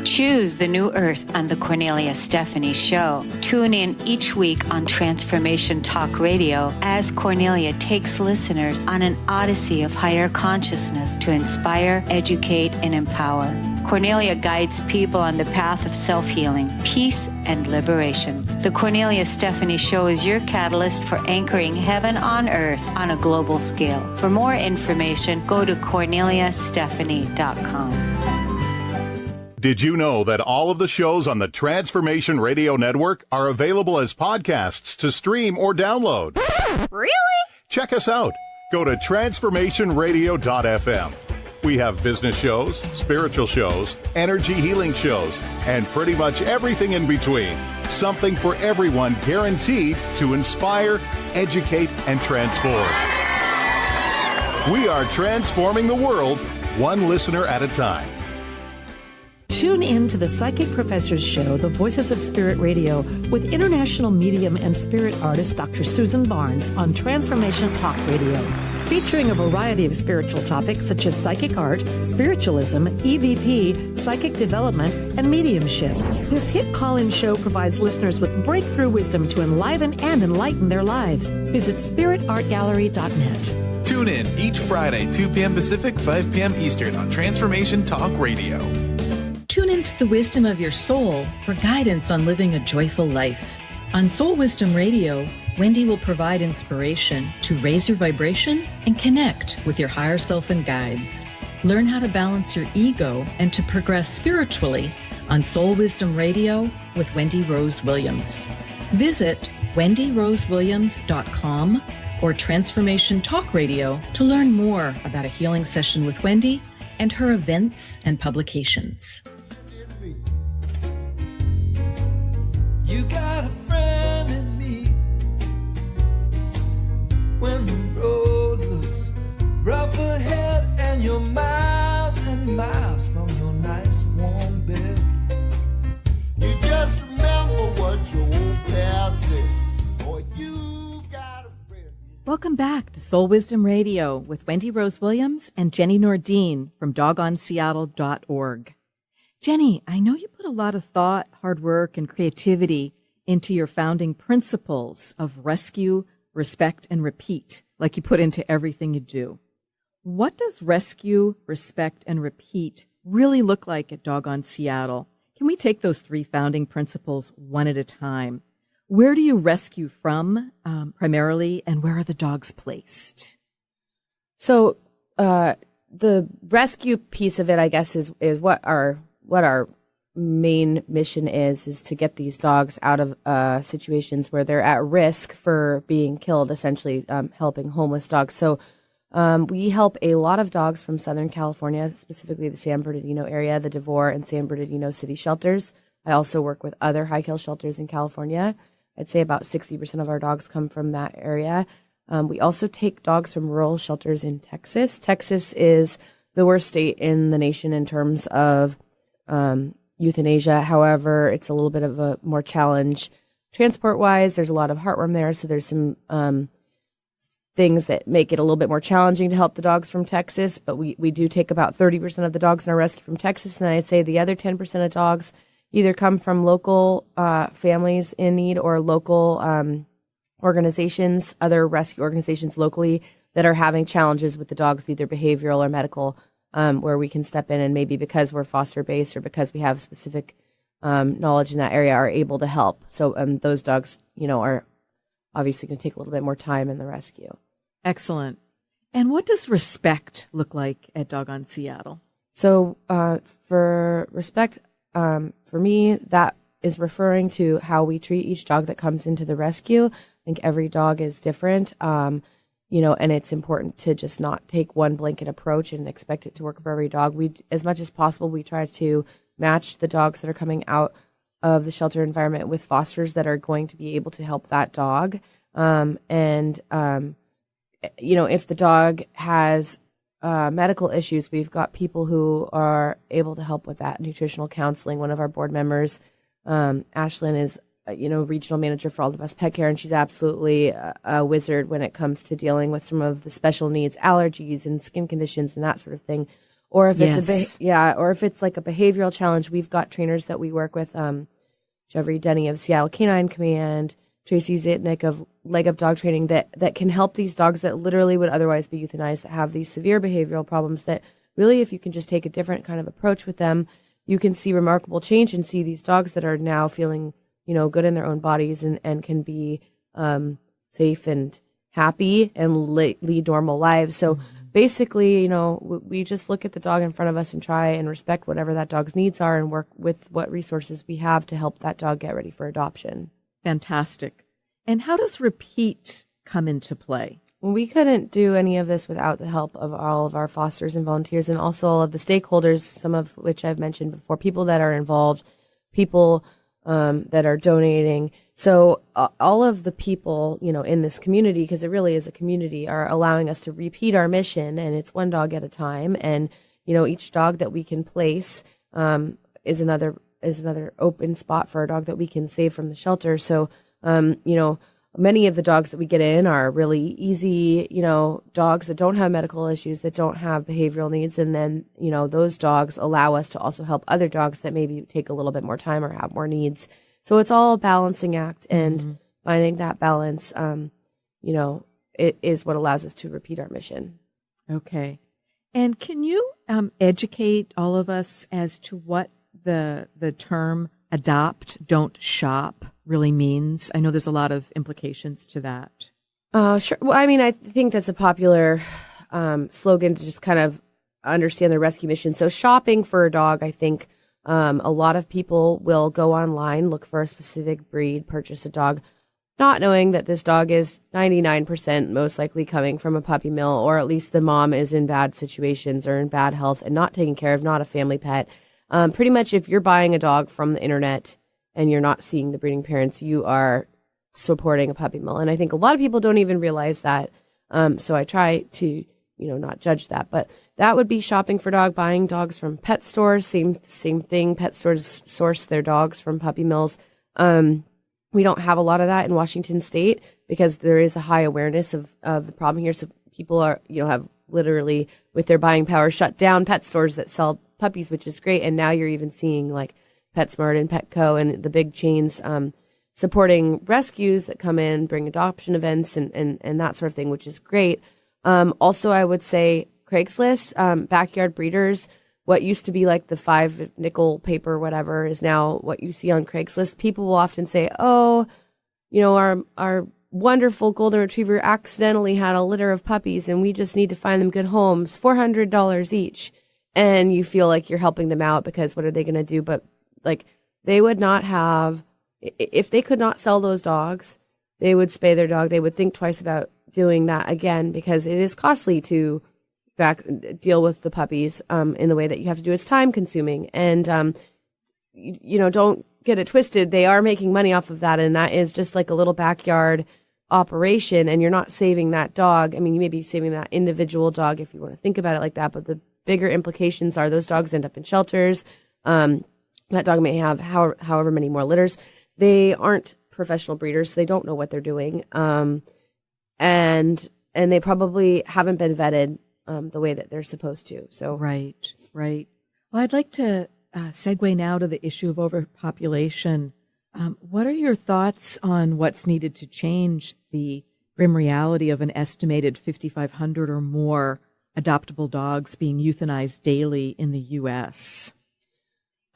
Choose the new earth on the Cornelia Stephanie Show. Tune in each week on Transformation Talk Radio as Cornelia takes listeners on an odyssey of higher consciousness to inspire, educate, and empower. Cornelia guides people on the path of self-healing, peace, and liberation. The Cornelia Stephanie Show is your catalyst for anchoring heaven on earth on a global scale. For more information, go to corneliastephanie.com. Did you know that all of the shows on the Transformation Radio Network are available as podcasts to stream or download? Really? Check us out. Go to transformationradio.fm. We have business shows, spiritual shows, energy healing shows, and pretty much everything in between. Something for everyone, guaranteed to inspire, educate, and transform. We are transforming the world, one listener at a time. Tune in to the Psychic Professors Show, The Voices of Spirit Radio, with international medium and spirit artist Dr. Susan Barnes on Transformation Talk Radio, featuring a variety of spiritual topics such as psychic art, spiritualism, EVP, psychic development, and mediumship. This hit call-in show provides listeners with breakthrough wisdom to enliven and enlighten their lives. Visit spiritartgallery.net. Tune in each Friday, 2 p.m. Pacific, 5 p.m. Eastern on Transformation Talk Radio. Tune into the wisdom of your soul for guidance on living a joyful life. On Soul Wisdom Radio, Wendy will provide inspiration to raise your vibration and connect with your higher self and guides. Learn how to balance your ego and to progress spiritually on Soul Wisdom Radio with Wendy Rose Williams. Visit wendyrosewilliams.com or Transformation Talk Radio to learn more about a healing session with Wendy and her events and publications. You got a friend in me. When the road looks rough ahead and you're miles and miles from your nice warm bed, you just remember what your old past said. Or you got a friend. Welcome back to Soul Wisdom Radio with Wendy Rose Williams and Jenny Nordin from dogonseattle.org. Jenny, I know you put a lot of thought, hard work, and creativity into your founding principles of rescue, respect, and repeat, like you put into everything you do. What does rescue, respect, and repeat really look like at Doggone Seattle? Can we take those three founding principles one at a time? Where do you rescue from primarily, and where are the dogs placed? So the rescue piece of it, I guess, is what our main mission is to get these dogs out of situations where they're at risk for being killed, essentially helping homeless dogs. So we help a lot of dogs from Southern California, specifically the San Bernardino area, the Devore and San Bernardino city shelters. I also work with other high kill shelters in California. I'd say about 60% of our dogs come from that area. We also take dogs from rural shelters in Texas. Texas is the worst state in the nation in terms of euthanasia. However, it's a little bit of a more challenge transport-wise. There's a lot of heartworm there, so there's some things that make it a little bit more challenging to help the dogs from Texas. But we do take about 30% of the dogs in our rescue from Texas, and I'd say the other 10% of dogs either come from local families in need or local organizations, other rescue organizations locally that are having challenges with the dogs, either behavioral or medical, where we can step in and maybe because we're foster-based or because we have specific knowledge in that area are able to help. So those dogs, are obviously going to take a little bit more time in the rescue. Excellent. And what does respect look like at Doggone Seattle? So for respect, for me, that is referring to how we treat each dog that comes into the rescue. I think every dog is different, and it's important to just not take one blanket approach and expect it to work for every dog. We, as much as possible, we try to match the dogs that are coming out of the shelter environment with fosters that are going to be able to help that dog. If the dog has medical issues, we've got people who are able to help with that. Nutritional counseling. One of our board members, Ashlyn, is regional manager for All the Best Pet Care, and she's absolutely a wizard when it comes to dealing with some of the special needs, allergies, and skin conditions, and that sort of thing. Or if or if it's like a behavioral challenge, we've got trainers that we work with. Jeffrey Denny of Seattle Canine Command, Tracy Zitnick of Leg Up Dog Training that can help these dogs that literally would otherwise be euthanized, that have these severe behavioral problems, that really, if you can just take a different kind of approach with them, you can see remarkable change and see these dogs that are now feeling, good in their own bodies and can be safe and happy and lead normal lives. So basically, we just look at the dog in front of us and try and respect whatever that dog's needs are and work with what resources we have to help that dog get ready for adoption. Fantastic. And how does repeat come into play? Well, we couldn't do any of this without the help of all of our fosters and volunteers, and also all of the stakeholders, some of which I've mentioned before, people that are involved, people that are donating. So all of the people, in this community, because it really is a community, are allowing us to repeat our mission, and it's one dog at a time. And, each dog that we can place is another open spot for a dog that we can save from the shelter. So, many of the dogs that we get in are really easy, dogs that don't have medical issues, that don't have behavioral needs. And then, those dogs allow us to also help other dogs that maybe take a little bit more time or have more needs. So it's all a balancing act, and finding that balance, it is what allows us to repeat our mission. Okay. And can you educate all of us as to what the term adopt, don't shop really means? I know there's a lot of implications to that. Sure. Well, I think that's a popular slogan to just kind of understand the rescue mission. So shopping for a dog, I think a lot of people will go online, look for a specific breed, purchase a dog, not knowing that this dog is 99% most likely coming from a puppy mill, or at least the mom is in bad situations or in bad health and not taken care of, not a family pet. Pretty much if you're buying a dog from the internet and you're not seeing the breeding parents, you are supporting a puppy mill. And I think a lot of people don't even realize that. So I try to, not judge that. But that would be shopping for dog, buying dogs from pet stores. Same thing. Pet stores source their dogs from puppy mills. We don't have a lot of that in Washington State because there is a high awareness of the problem here. So people are, have literally, with their buying power, shut down pet stores that sell puppies, which is great. And now you're even seeing like PetSmart and Petco and the big chains supporting rescues that come in, bring adoption events and that sort of thing, which is great. Also, I would say Craigslist, backyard breeders. What used to be like the 5 nickel paper, whatever, is now what you see on Craigslist. People will often say, oh, our wonderful golden retriever accidentally had a litter of puppies and we just need to find them good homes, $400 each. And you feel like you're helping them out because what are they going to do? But like they would not have, if they could not sell those dogs, they would spay their dog. They would think twice about doing that again because it is costly to deal with the puppies in the way that you have to do. It's time consuming. And, don't get it twisted. They are making money off of that. And that is just like a little backyard operation. And you're not saving that dog. I mean, you may be saving that individual dog if you want to think about it like that. But the bigger implications are those dogs end up in shelters. That dog may have however many more litters. They aren't professional breeders, so they don't know what they're doing. And they probably haven't been vetted the way that they're supposed to. So Right. Well, I'd like to segue now to the issue of overpopulation. What are your thoughts on what's needed to change the grim reality of an estimated 5,500 or more adoptable dogs being euthanized daily in the U.S.?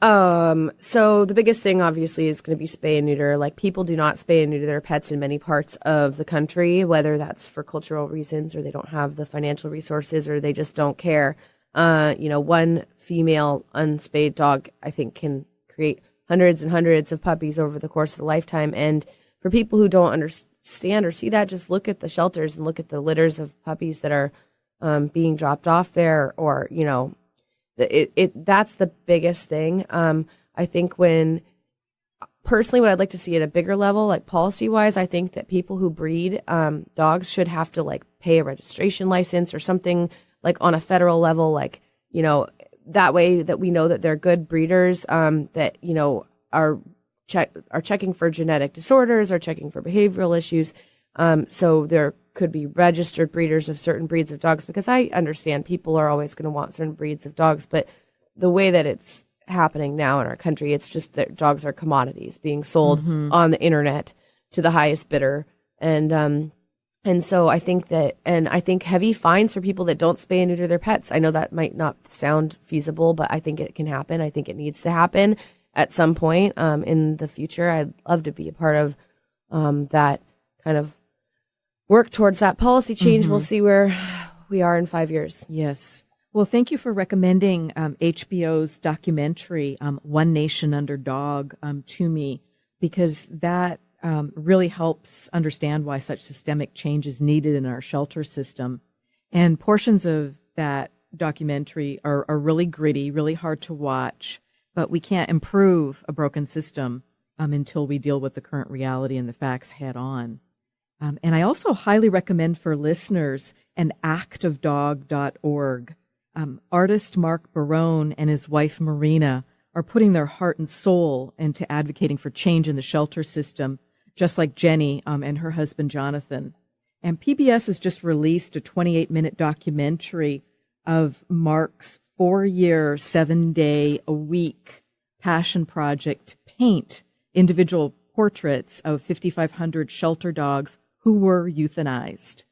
So the biggest thing obviously is going to be spay and neuter. Like people do not spay and neuter their pets in many parts of the country, whether that's for cultural reasons or they don't have the financial resources or they just don't care. One female unspayed dog, I think, can create hundreds and hundreds of puppies over the course of a lifetime. And for people who don't understand or see that, just look at the shelters and look at the litters of puppies that are being dropped off there, or, that's the biggest thing. I think personally, what I'd like to see at a bigger level, like policy wise, I think that people who breed dogs should have to like pay a registration license or something like on a federal level, like, you know, that way that we know that they're good breeders, that, you know, are checking for genetic disorders or checking for behavioral issues. So there could be registered breeders of certain breeds of dogs, because I understand people are always going to want certain breeds of dogs, but the way that it's happening now in our country, it's just that dogs are commodities being sold on the internet to the highest bidder. And so I think heavy fines for people that don't spay and neuter their pets. I know that might not sound feasible, but I think it can happen. I think it needs to happen at some point in the future. I'd love to be a part of that kind of work towards that policy change. We'll see where we are in 5 years. Yes. Well, thank you for recommending HBO's documentary, One Nation Under Dog, to me, because that really helps understand why such systemic change is needed in our shelter system. And portions of that documentary are really gritty, really hard to watch, but we can't improve a broken system until we deal with the current reality and the facts head on. And I also highly recommend for listeners an actofdog.org. Artist Mark Barone and his wife Marina are putting their heart and soul into advocating for change in the shelter system, just like Jenny and her husband Jonathan. And PBS has just released a 28-minute documentary of Mark's 4-year, 7-day-a-week passion project to paint individual portraits of 5,500 shelter dogs who were euthanized.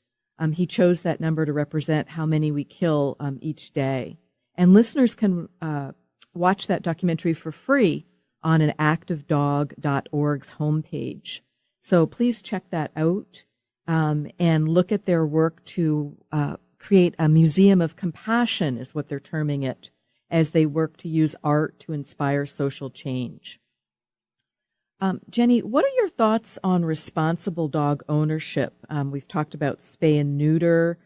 He chose that number to represent how many we kill each day. And listeners can watch that documentary for free on an actofdog.org's homepage. So please check that out and look at their work to create a museum of compassion, is what they're terming it, as they work to use art to inspire social change. Jenny, what are your thoughts on responsible dog ownership? We've talked about spay and neuter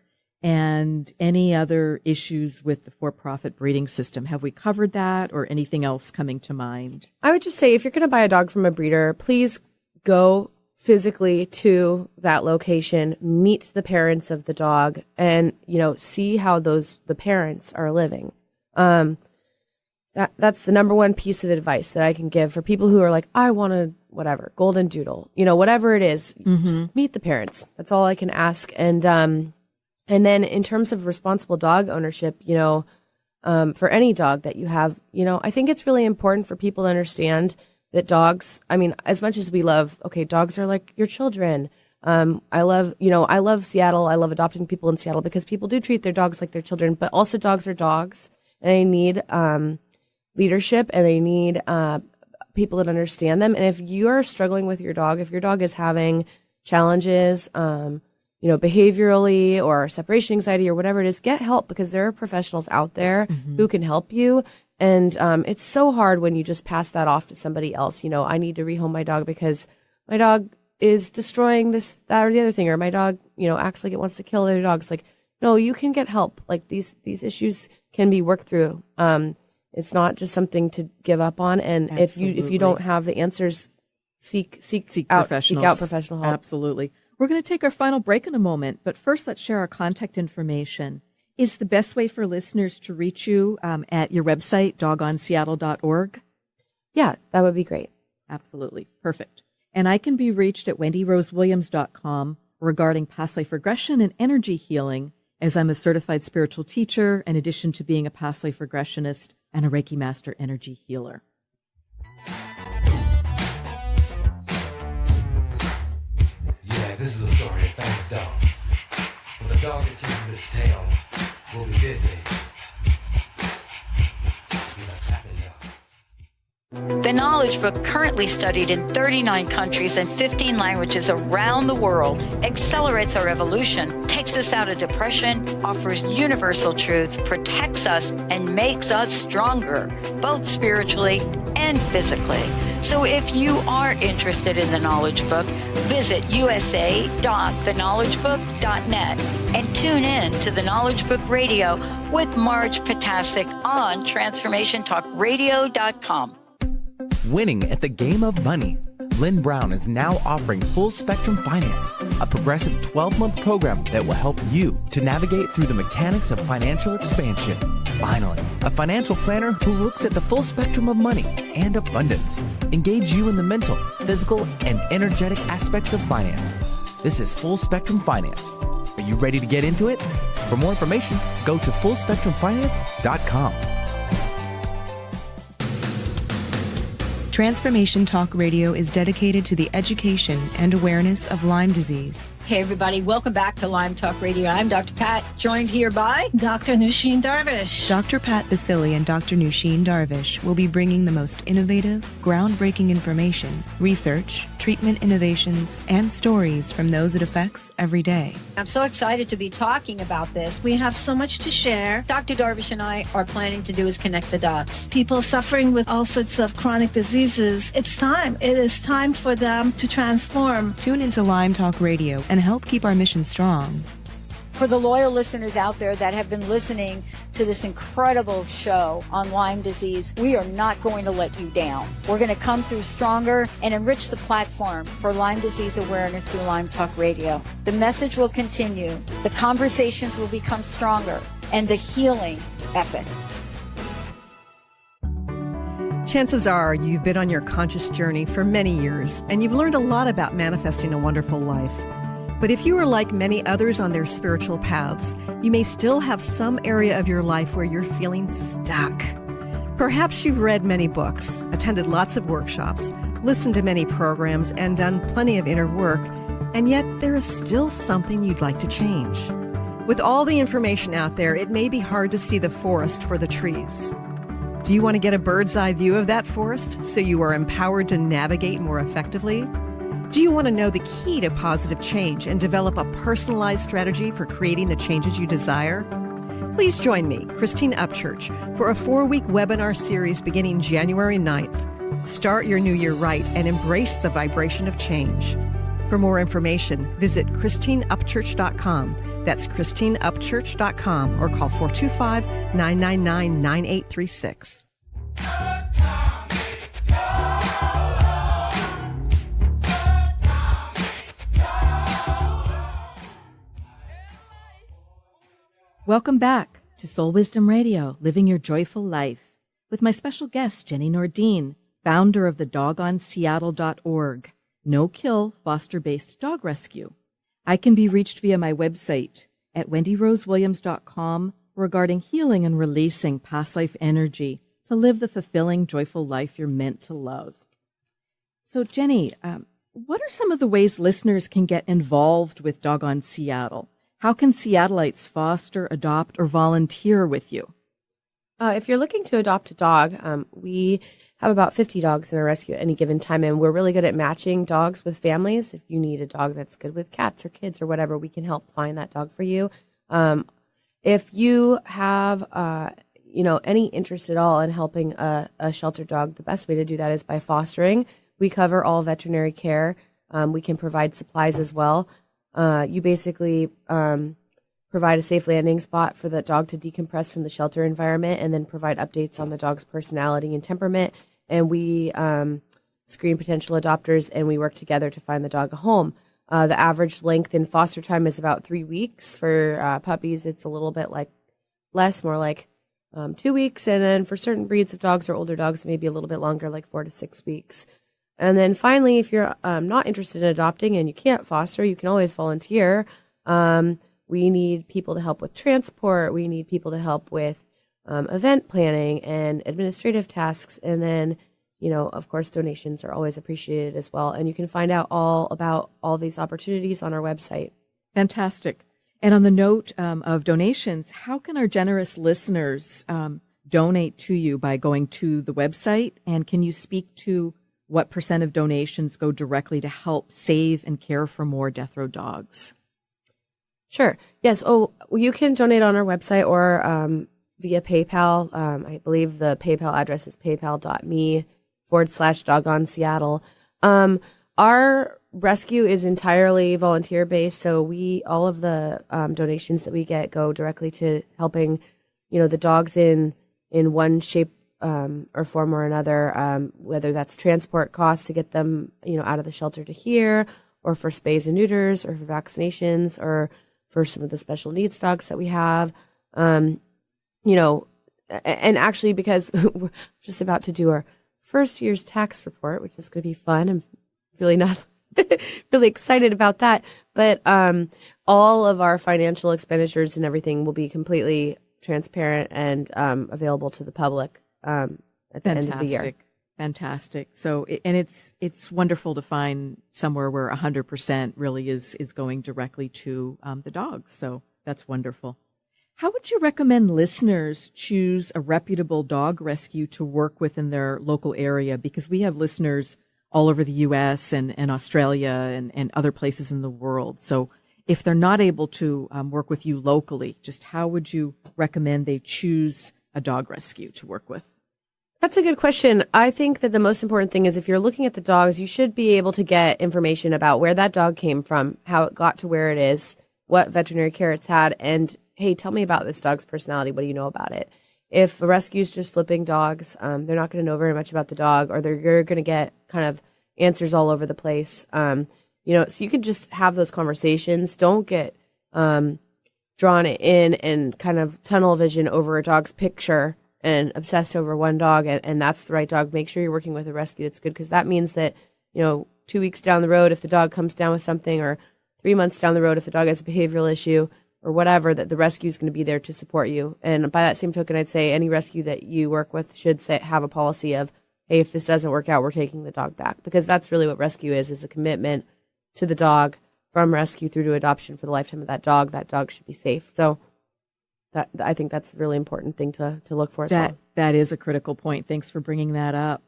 and any other issues with the for-profit breeding system. Have we covered that, or anything else coming to mind? I would just say, if you're going to buy a dog from a breeder, please go physically to that location, meet the parents of the dog, and, you know, see how the parents are living. That's the number one piece of advice that I can give for people who are like, I want a whatever, golden doodle, you know, whatever it is, just meet the parents. That's all I can ask. And then in terms of responsible dog ownership, you know, for any dog that you have, you know, I think it's really important for people to understand that dogs, I mean, as much as we love, okay, dogs are like your children. I love Seattle. I love adopting people in Seattle because people do treat their dogs like their children, but also dogs are dogs, and they need leadership, and they need people that understand them. And if you are struggling with your dog, if your dog is having challenges, you know, behaviorally or separation anxiety or whatever it is, get help, because there are professionals out there who can help you. And it's so hard when you just pass that off to somebody else. You know, I need to rehome my dog because my dog is destroying this, that, or the other thing, or my dog, you know, acts like it wants to kill other dogs. Like, no, you can get help. Like, these issues can be worked through. It's not just something to give up on. And if you don't have the answers, seek out professional help. Absolutely. We're going to take our final break in a moment, but first let's share our contact information. Is the best way for listeners to reach you at your website, dogonseattle.org? Yeah, that would be great. Absolutely. Perfect. And I can be reached at wendyrosewilliams.com regarding past life regression and energy healing, as I'm a certified spiritual teacher, in addition to being a past life regressionist and a Reiki Master energy healer. Yeah, this is the story of famous dog. When the dog that chases its tail will be busy. These are trapping dogs. The Knowledge Book, currently studied in 39 countries and 15 languages around the world, accelerates our evolution, takes us out of depression, offers universal truth, protects us, and makes us stronger, both spiritually and physically. So if you are interested in the Knowledge Book, visit usa.theknowledgebook.net and tune in to the Knowledge Book Radio with Marge Potasic on TransformationTalkRadio.com. Winning at the game of money. Lynn Brown is now offering Full Spectrum Finance, a progressive 12-month program that will help you to navigate through the mechanics of financial expansion. Finally, a financial planner who looks at the full spectrum of money and abundance. Engage you in the mental, physical, and energetic aspects of finance. This is Full Spectrum Finance. Are you ready to get into it? For more information, go to fullspectrumfinance.com. Transformation Talk Radio is dedicated to the education and awareness of Lyme disease. Hey, everybody. Welcome back to Lyme Talk Radio. I'm Dr. Pat, joined here by Dr. Nusheen Darvish. Dr. Pat Basili and Dr. Nusheen Darvish will be bringing the most innovative, groundbreaking information, research, treatment innovations, and stories from those it affects every day. I'm so excited to be talking about this. We have so much to share. Dr. Darvish and I are planning to do is connect the dots. People suffering with all sorts of chronic diseases, it's time. It is time for them to transform. Tune into Lyme Talk Radio and help keep our mission strong. For the loyal listeners out there that have been listening to this incredible show on Lyme disease, we are not going to let you down. We're going to come through stronger and enrich the platform for Lyme disease awareness through Lyme Talk Radio. The message will continue, the conversations will become stronger, and the healing epic. Chances are you've been on your conscious journey for many years, and you've learned a lot about manifesting a wonderful life. But if you are like many others on their spiritual paths, you may still have some area of your life where you're feeling stuck. Perhaps you've read many books, attended lots of workshops, listened to many programs, and done plenty of inner work, and yet there is still something you'd like to change. With all the information out there, it may be hard to see the forest for the trees. Do you want to get a bird's eye view of that forest so you are empowered to navigate more effectively? Do you want to know the key to positive change and develop a personalized strategy for creating the changes you desire? Please join me, Christine Upchurch, for a 4-week webinar series beginning January 9th. Start your new year right and embrace the vibration of change. For more information, visit ChristineUpchurch.com. That's ChristineUpchurch.com or call 425-999-9836. Welcome back to Soul Wisdom Radio, Living Your Joyful Life, with my special guest, Jenny Nordin, founder of the dogonseattle.org, no-kill, foster-based dog rescue. I can be reached via my website at wendyrosewilliams.com regarding healing and releasing past life energy to live the fulfilling, joyful life you're meant to love. So, Jenny, what are some of the ways listeners can get involved with Doggone Seattle? How can Seattleites foster, adopt, or volunteer with you? If you're looking to adopt a dog, we have about 50 dogs in our rescue at any given time, and we're really good at matching dogs with families. If you need a dog that's good with cats or kids or whatever, we can help find that dog for you. If you have any interest at all in helping a shelter dog, the best way to do that is by fostering. We cover all veterinary care. We can provide supplies as well. You basically provide a safe landing spot for the dog to decompress from the shelter environment and then provide updates on the dog's personality and temperament. And we screen potential adopters, and we work together to find the dog a home. The average length in foster time is about 3 weeks. For puppies, it's a little bit less, more like 2 weeks. And then for certain breeds of dogs or older dogs, it may be a little bit longer, like 4 to 6 weeks. And then finally, if you're not interested in adopting and you can't foster, you can always volunteer. We need people to help with transport. We need people to help with event planning and administrative tasks. And then, of course, donations are always appreciated as well. And you can find out all about all these opportunities on our website. Fantastic. And on the note of donations, how can our generous listeners donate to you by going to the website? And can you speak to what % of donations go directly to help save and care for more death row dogs? Sure. Yes. Oh, you can donate on our website or via PayPal. I believe the PayPal address is paypal.me/Doggone Seattle. Our rescue is entirely volunteer based, so all of the donations that we get go directly to helping, the dogs in one shape or form or another, whether that's transport costs to get them, out of the shelter to here, or for spays and neuters, or for vaccinations, or for some of the special needs dogs that we have. And actually, because we're just about to do our first year's tax report, which is going to be fun. I'm really not really excited about that. But all of our financial expenditures and everything will be completely transparent and available to the public at the end of the year. Fantastic. So, and it's wonderful to find somewhere where 100% really is going directly to the dogs. So that's wonderful. How would you recommend listeners choose a reputable dog rescue to work with in their local area? Because we have listeners all over the U.S. and Australia and other places in the world. So if they're not able to work with you locally, just how would you recommend they choose a dog rescue to work with? That's a good question. I think that the most important thing is if you're looking at the dogs, you should be able to get information about where that dog came from, how it got to where it is, what veterinary care it's had, and hey, tell me about this dog's personality. What do you know about it? If a rescue is just flipping dogs, they're not going to know very much about the dog, or you're going to get kind of answers all over the place. So you can just have those conversations. Don't get drawn in and kind of tunnel vision over a dog's picture and obsess over one dog, and that's the right dog. Make sure you're working with a rescue that's good, because that means that, 2 weeks down the road, if the dog comes down with something, or 3 months down the road, if the dog has a behavioral issue or whatever, that the rescue is going to be there to support you. And by that same token, I'd say any rescue that you work with should have a policy of, hey, if this doesn't work out, we're taking the dog back, because that's really what rescue is a commitment to the dog from rescue through to adoption for the lifetime of that dog. That dog should be safe. So I think that's a really important thing to look for as well. That is a critical point. Thanks for bringing that up.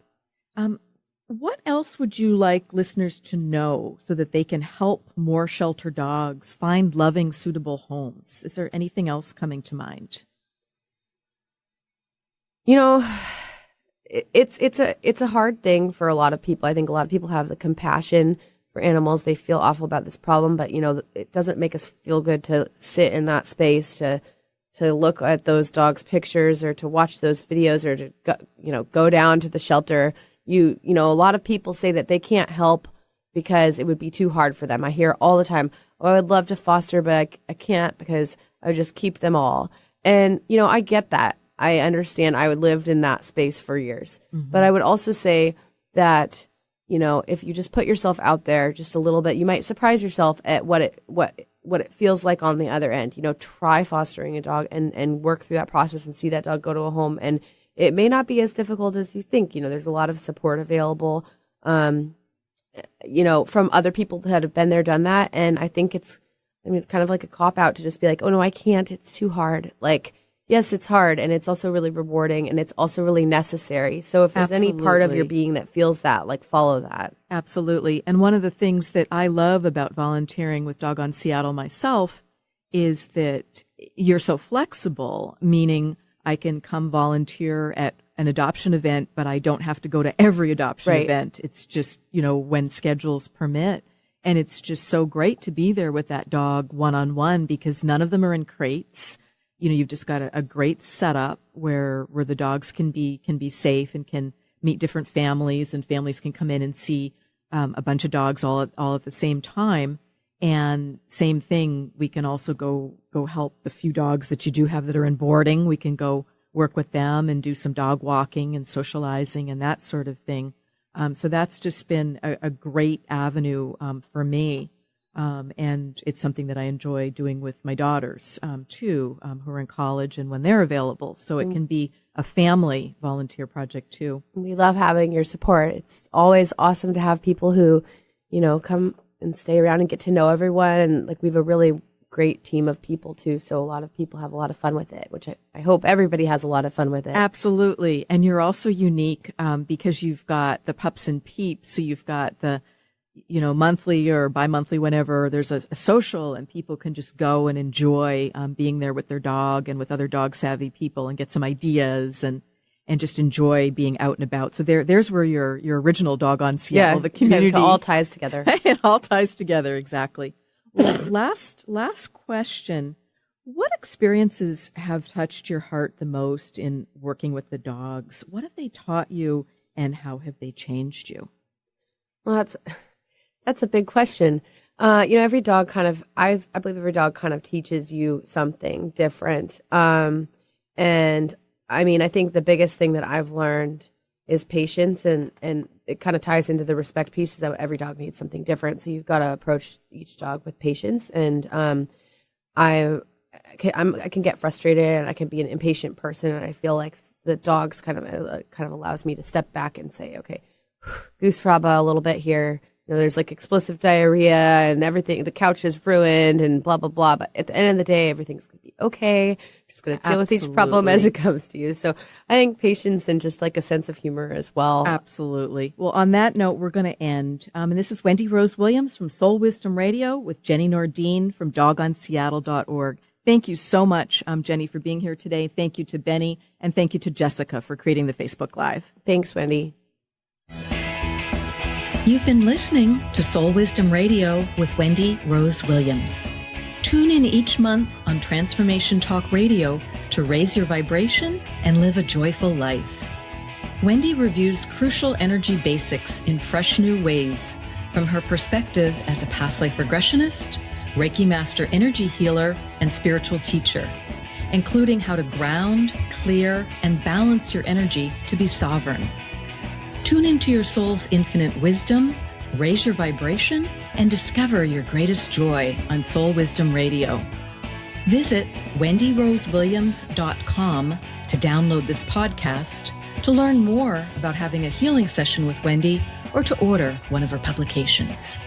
What else would you like listeners to know so that they can help more shelter dogs find loving, suitable homes? Is there anything else coming to mind? It's a hard thing for a lot of people. I think a lot of people have the compassion for animals. They feel awful about this problem, but it doesn't make us feel good to sit in that space to look at those dogs' pictures, or to watch those videos, or to go down to the shelter. A lot of people say that they can't help because it would be too hard for them. I hear all the time, I would love to foster, but I can't because I would just keep them all. And, I get that. I understand. I would lived in that space for years. Mm-hmm. But I would also say that, if you just put yourself out there just a little bit, you might surprise yourself at what it feels like on the other end. Try fostering a dog and work through that process and see that dog go to a home. And it may not be as difficult as you think. There's a lot of support available, from other people that have been there, done that. And I think it's kind of like a cop out to just be like, oh no, I can't. It's too hard. Like, yes, it's hard, and it's also really rewarding, and it's also really necessary. So if there's any part of your being that feels that, follow that. Absolutely. And one of the things that I love about volunteering with Doggone Seattle myself is that you're so flexible, meaning I can come volunteer at an adoption event, but I don't have to go to every adoption event. It's just, when schedules permit. And it's just so great to be there with that dog one-on-one, because none of them are in crates. You've just got a great setup where the dogs can be safe and can meet different families, and families can come in and see a bunch of dogs all at the same time. And same thing, we can also go help the few dogs that you do have that are in boarding. We can go work with them and do some dog walking and socializing and that sort of thing. So that's just been a great avenue for me. And it's something that I enjoy doing with my daughters, too, who are in college and when they're available. So it can be a family volunteer project, too. We love having your support. It's always awesome to have people who, come and stay around and get to know everyone. And we have a really great team of people, too. So a lot of people have a lot of fun with it, which I hope everybody has a lot of fun with it. Absolutely. And you're also unique because you've got the pups and peeps. So you've got the monthly or bi-monthly, whenever there's a social, and people can just go and enjoy being there with their dog and with other dog savvy people and get some ideas and just enjoy being out and about. So there's where your original Doggone Seattle, the community, it all ties together. It all ties together, exactly. Well, last question. What experiences have touched your heart the most in working with the dogs? What have they taught you, and how have they changed you? Well, that's a big question. Every dog I believe every dog kind of teaches you something different. And I mean, I think the biggest thing that I've learned is patience, and it kind of ties into the respect piece, is that every dog needs something different. So you've got to approach each dog with patience. And I can get frustrated, and I can be an impatient person, and I feel like the dogs kind of allows me to step back and say, okay, goose fraba a little bit here. There's like explosive diarrhea and everything. The couch is ruined and blah, blah, blah. But at the end of the day, everything's going to be okay. Just going to deal with each problem as it comes to you. So I think patience and just like a sense of humor as well. Absolutely. Well, on that note, we're going to end. And this is Wendy Rose Williams from Soul Wisdom Radio with Jenny Nordin from dogonseattle.org. Thank you so much, Jenny, for being here today. Thank you to Benny, and thank you to Jessica for creating the Facebook Live. Thanks, Wendy. You've been listening to Soul Wisdom Radio with Wendy Rose Williams. Tune in each month on Transformation Talk Radio to raise your vibration and live a joyful life. Wendy reviews crucial energy basics in fresh new ways from her perspective as a past life regressionist, Reiki master energy healer, and spiritual teacher, including how to ground, clear, and balance your energy to be sovereign. Tune into your soul's infinite wisdom, raise your vibration, and discover your greatest joy on Soul Wisdom Radio. Visit wendyrosewilliams.com to download this podcast, to learn more about having a healing session with Wendy, or to order one of her publications.